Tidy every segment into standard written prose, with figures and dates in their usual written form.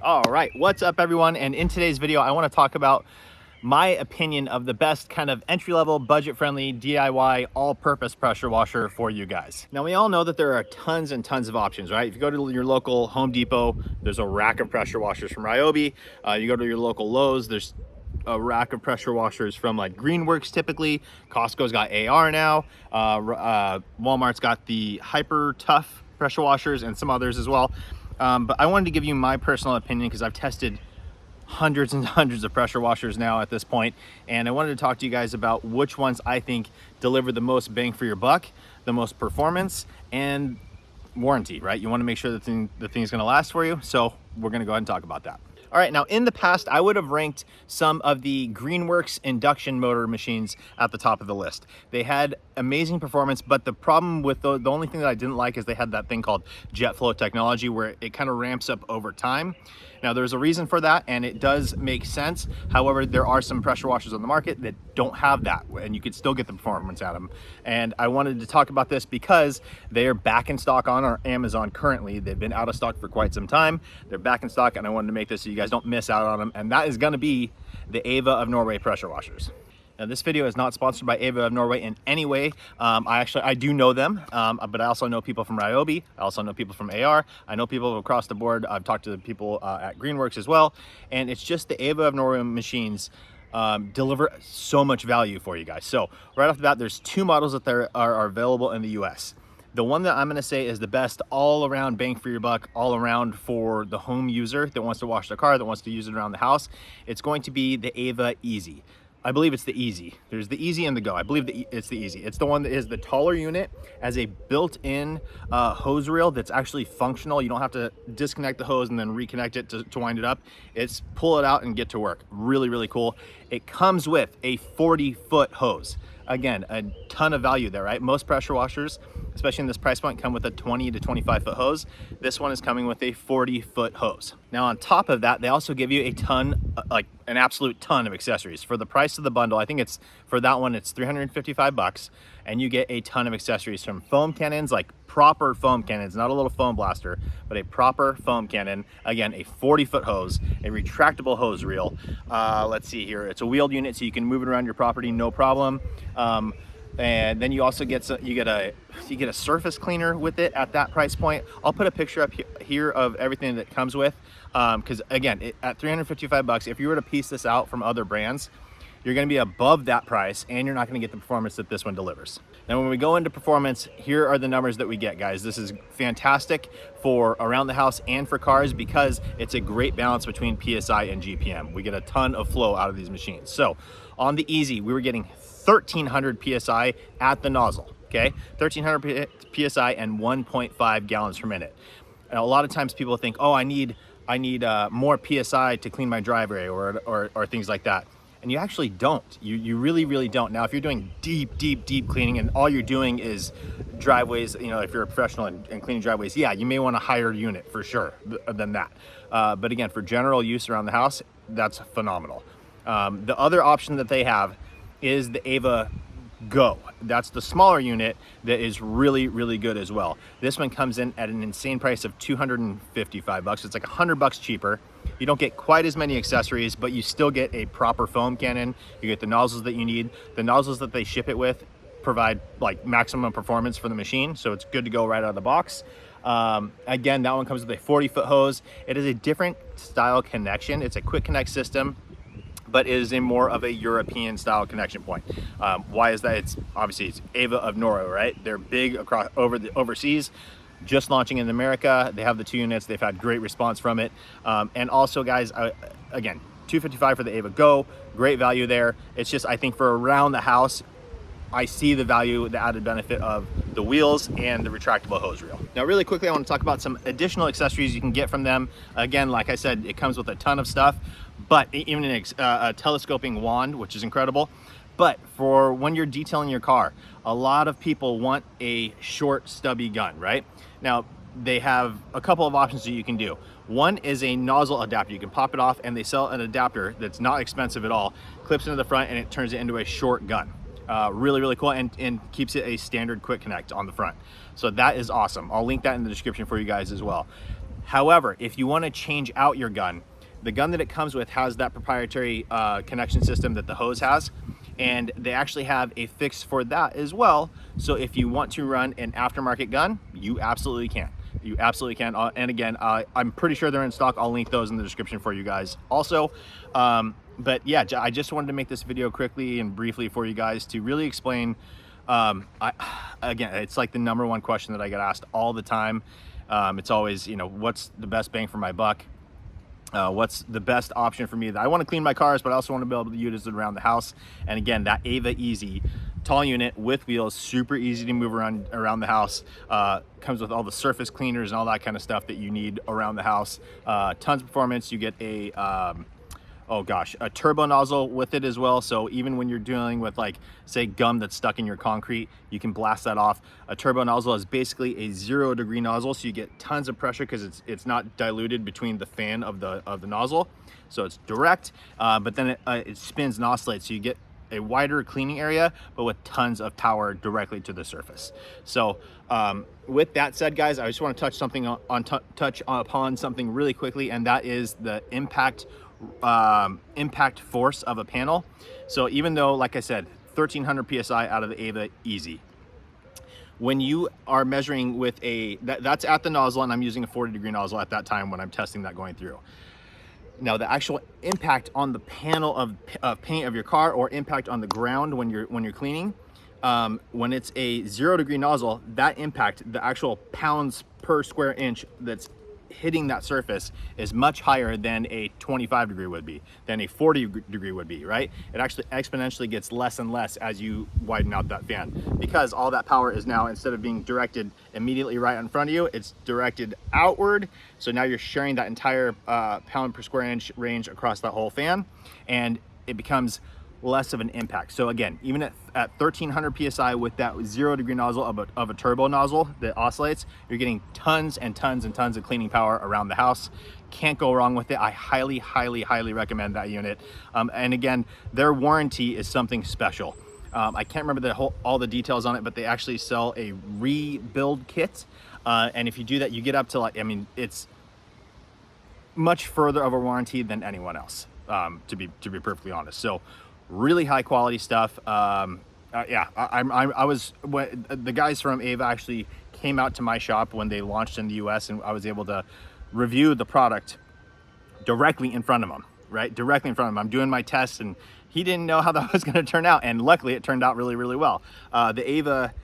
All right, what's up everyone? And in today's video, I want to talk about my opinion of the best kind of entry-level, budget-friendly, DIY, all-purpose pressure washer for you guys. Now, we all know that there are tons and tons of options, right? If you go to your local Home Depot, there's a rack of pressure washers from Ryobi. You go to your local Lowe's, there's a rack of pressure washers from like Greenworks typically. Costco's got AR now. Walmart's got the Hyper Tough pressure washers and some others as well. But I wanted to give you my personal opinion because I've tested hundreds and hundreds of pressure washers now at this point, and I wanted to talk to you guys about which ones I think deliver the most bang for your buck, the most performance, and warranty, right? You want to make sure that the thing's going to last for you, so we're going to go ahead and talk about that. All right, now in the past, I would have ranked some of the Greenworks induction motor machines at the top of the list. They had amazing performance, but the problem with the only thing that I didn't like is they had that thing called jet flow technology where it kind of ramps up over time. Now there's a reason for that and it does make sense. However, there are some pressure washers on the market that don't have that and you could still get the performance out of them. And I wanted to talk about this because they are back in stock on our Amazon currently. They've been out of stock for quite some time. They're back in stock and I wanted to make this so you guys don't miss out on them. And that is gonna be the Ava of Norway pressure washers. Now, this video is not sponsored by Ava of Norway in any way. I do know them, but I also know people from Ryobi. I also know people from AR. I know people across the board. I've talked to the people at Greenworks as well. And it's just the Ava of Norway machines deliver so much value for you guys. So right off the bat, there's two models that are available in the US. The one that I'm gonna say is the best all around bang for your buck, all around for the home user that wants to wash their car, that wants to use it around the house. It's going to be the Ava Easy. I believe it's the Easy. There's the Easy and the Go. I believe it's the Easy. It's the one that is the taller unit, as a built-in hose reel that's actually functional. You don't have to disconnect the hose and then reconnect it to wind it up. It's pull it out and get to work. Really, really cool. It comes with a 40-foot hose. Again, a ton of value there, right? Most pressure washers, especially in this price point, come with a 20 to 25-foot hose. This one is coming with a 40-foot hose. Now, on top of that, they also give you a ton, like an absolute ton of accessories. For the price of the bundle, I think for that one, it's 355 bucks, and you get a ton of accessories from foam cannons, like proper foam cannons, not a little foam blaster, but a proper foam cannon. Again, a 40-foot hose, a retractable hose reel. Let's see here. It's a wheeled unit, so you can move it around your property, no problem. And then you also get you get a surface cleaner with it at that price point. I'll put a picture up here of everything that comes with, because again, at 355 bucks, if you were to piece this out from other brands, you're going to be above that price and you're not going to get the performance that this one delivers. Now, when we go into performance, here are the numbers that we get, guys. This is fantastic for around the house and for cars because it's a great balance between PSI and GPM. We get a ton of flow out of these machines. So on the Easy, we were getting 1,300 PSI at the nozzle, okay? 1,300 PSI and 1.5 gallons per minute. And a lot of times people think, oh, I need more PSI to clean my driveway or things like that. And you actually don't. You really, really don't. Now, if you're doing deep cleaning and all you're doing is driveways, you know, if you're a professional and cleaning driveways, yeah, you may want a higher unit for sure than that. But again, for general use around the house, that's phenomenal. The other option that they have is the Ava Go. That's the smaller unit that is really, really good as well. This one comes in at an insane price of 255 bucks. It's like 100 bucks cheaper. You don't get quite as many accessories, but you still get a proper foam cannon. You get the nozzles that you need. The nozzles that they ship it with provide like maximum performance for the machine, so it's good to go right out of the box. Again, that one comes with a 40-foot hose. It is a different style connection. It's a quick connect system, but is in more of a European style connection point. Why is that? It's Ava of Norway, right? They're big across overseas, just launching in America. They have the 2 units. They've had great response from it. And also, guys, again, $255 for the Ava Go, great value there. It's just, I think for around the house, I see the value, the added benefit of the wheels and the retractable hose reel. Now, really quickly, I want to talk about some additional accessories you can get from them. Again, like I said, it comes with a ton of stuff, but even a telescoping wand, which is incredible. But for when you're detailing your car, a lot of people want a short, stubby gun, right? Now, they have a couple of options that you can do. One is a nozzle adapter. You can pop it off and they sell an adapter that's not expensive at all, clips into the front and it turns it into a short gun. Really, really cool, and keeps it a standard quick connect on the front. So that is awesome. I'll link that in the description for you guys as well. However, if you want to change out your gun, the gun that it comes with has that proprietary connection system that the hose has, and they actually have a fix for that as well. So if you want to run an aftermarket gun, you absolutely can. You absolutely can. And again, I'm pretty sure they're in stock. I'll link those in the description for you guys also. But yeah, I just wanted to make this video quickly and briefly for you guys to really explain. Again, it's like the #1 question that I get asked all the time. It's always, you know, what's the best bang for my buck? What's the best option for me? I want to clean my cars, but I also want to be able to use it around the house. And again, that Ava Easy tall unit with wheels, super easy to move around the house, comes with all the surface cleaners and all that kind of stuff that you need around the house. Tons of performance. You get a oh gosh, a turbo nozzle with it as well. So even when you're dealing with, like, say, gum that's stuck in your concrete, you can blast that off. A turbo nozzle is basically a 0-degree nozzle, so you get tons of pressure because it's not diluted between the fan of the nozzle, so it's direct. But then it spins and oscillates, so you get a wider cleaning area, but with tons of power directly to the surface. So with that said, guys, I just want to touch upon something really quickly, and that is the impact force of a panel. So even though, like I said, 1300 psi out of the Ava Easy, when you are measuring with that's at the nozzle, and I'm using a 40-degree nozzle at that time when I'm testing that going through. Now, the actual impact on the panel of paint of your car, or impact on the ground when you're cleaning, when it's a 0-degree nozzle, that impact, the actual pounds per square inch that's hitting that surface, is much higher than a 25-degree would be, than a 40-degree would be, right? It actually exponentially gets less and less as you widen out that fan, because all that power is now, instead of being directed immediately right in front of you, it's directed outward. So now you're sharing that entire pound per square inch range across that whole fan, and it becomes less of an impact. So again, even at 1300 psi with that 0-degree nozzle of a turbo nozzle that oscillates, you're getting tons and tons and tons of cleaning power around the house. Can't go wrong with it. I highly, highly, highly recommend that unit. And again, their warranty is something special. I can't remember all the details on it, but they actually sell a rebuild kit. And if you do that, you get up to, like, I mean, it's much further of a warranty than anyone else, to be perfectly honest. So really high quality stuff. Yeah, when the guys from Ava actually came out to my shop when they launched in the US, and I was able to review the product directly in front of him, right? Directly in front of him. I'm doing my tests, and he didn't know how that was going to turn out, and luckily it turned out really, really well. The Ava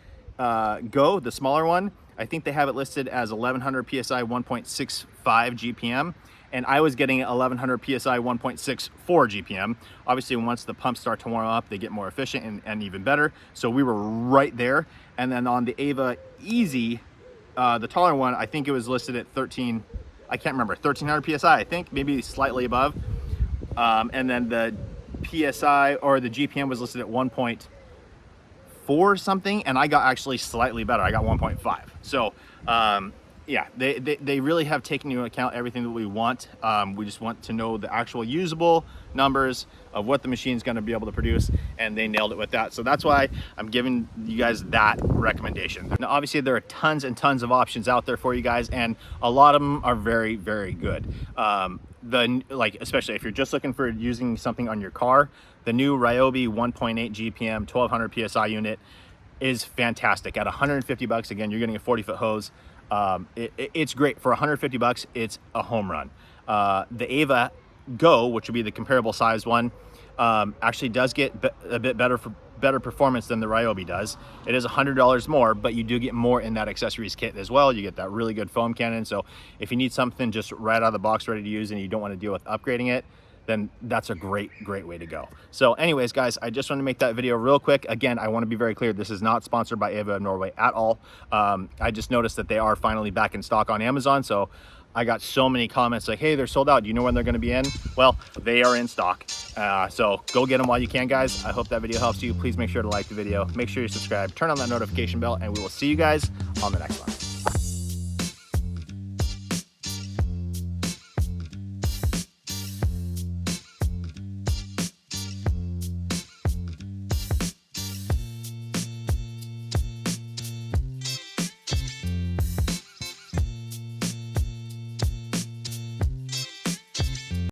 Go, the smaller one, I think they have it listed as 1100 psi 1.65 GPM, and I was getting 1100 psi 1.64 GPM. Obviously, once the pumps start to warm up, they get more efficient and even better. So we were right there. And then on the Ava Easy, the taller one, I think it was listed at 1300 psi, I think, maybe slightly above. And then the PSI, or the GPM, was listed at 1.4 something, and I got actually slightly better. I got 1.5. So yeah, they really have taken into account everything that we want. We just want to know the actual usable numbers of what the machine's going to be able to produce, and they nailed it with that. So that's why I'm giving you guys that recommendation. Now, obviously, there are tons and tons of options out there for you guys, and a lot of them are very, very good. Like, especially if you're just looking for using something on your car, the new Ryobi 1.8 GPM 1200 psi unit is fantastic. At 150 bucks, again, you're getting a 40-foot hose. It's great. For 150 bucks, it's a home run. The Ava Go, which would be the comparable size one, actually does get a bit better performance than the Ryobi does. It is $100 more, but you do get more in that accessories kit as well. You get that really good foam cannon. So if you need something just right out of the box ready to use, and you don't want to deal with upgrading it, then that's a great way to go. So anyways, guys, I just want to make that video real quick. Again, I want to be very clear, this is not sponsored by Ava of Norway at all. I just noticed that they are finally back in stock on Amazon, so I got so many comments like, hey, they're sold out, do you know when they're going to be in? Well, they are in stock, so go get them while you can, guys. I hope that video helps you. Please make sure to like the video, make sure you subscribe, turn on that notification bell, and we will see you guys on the next one.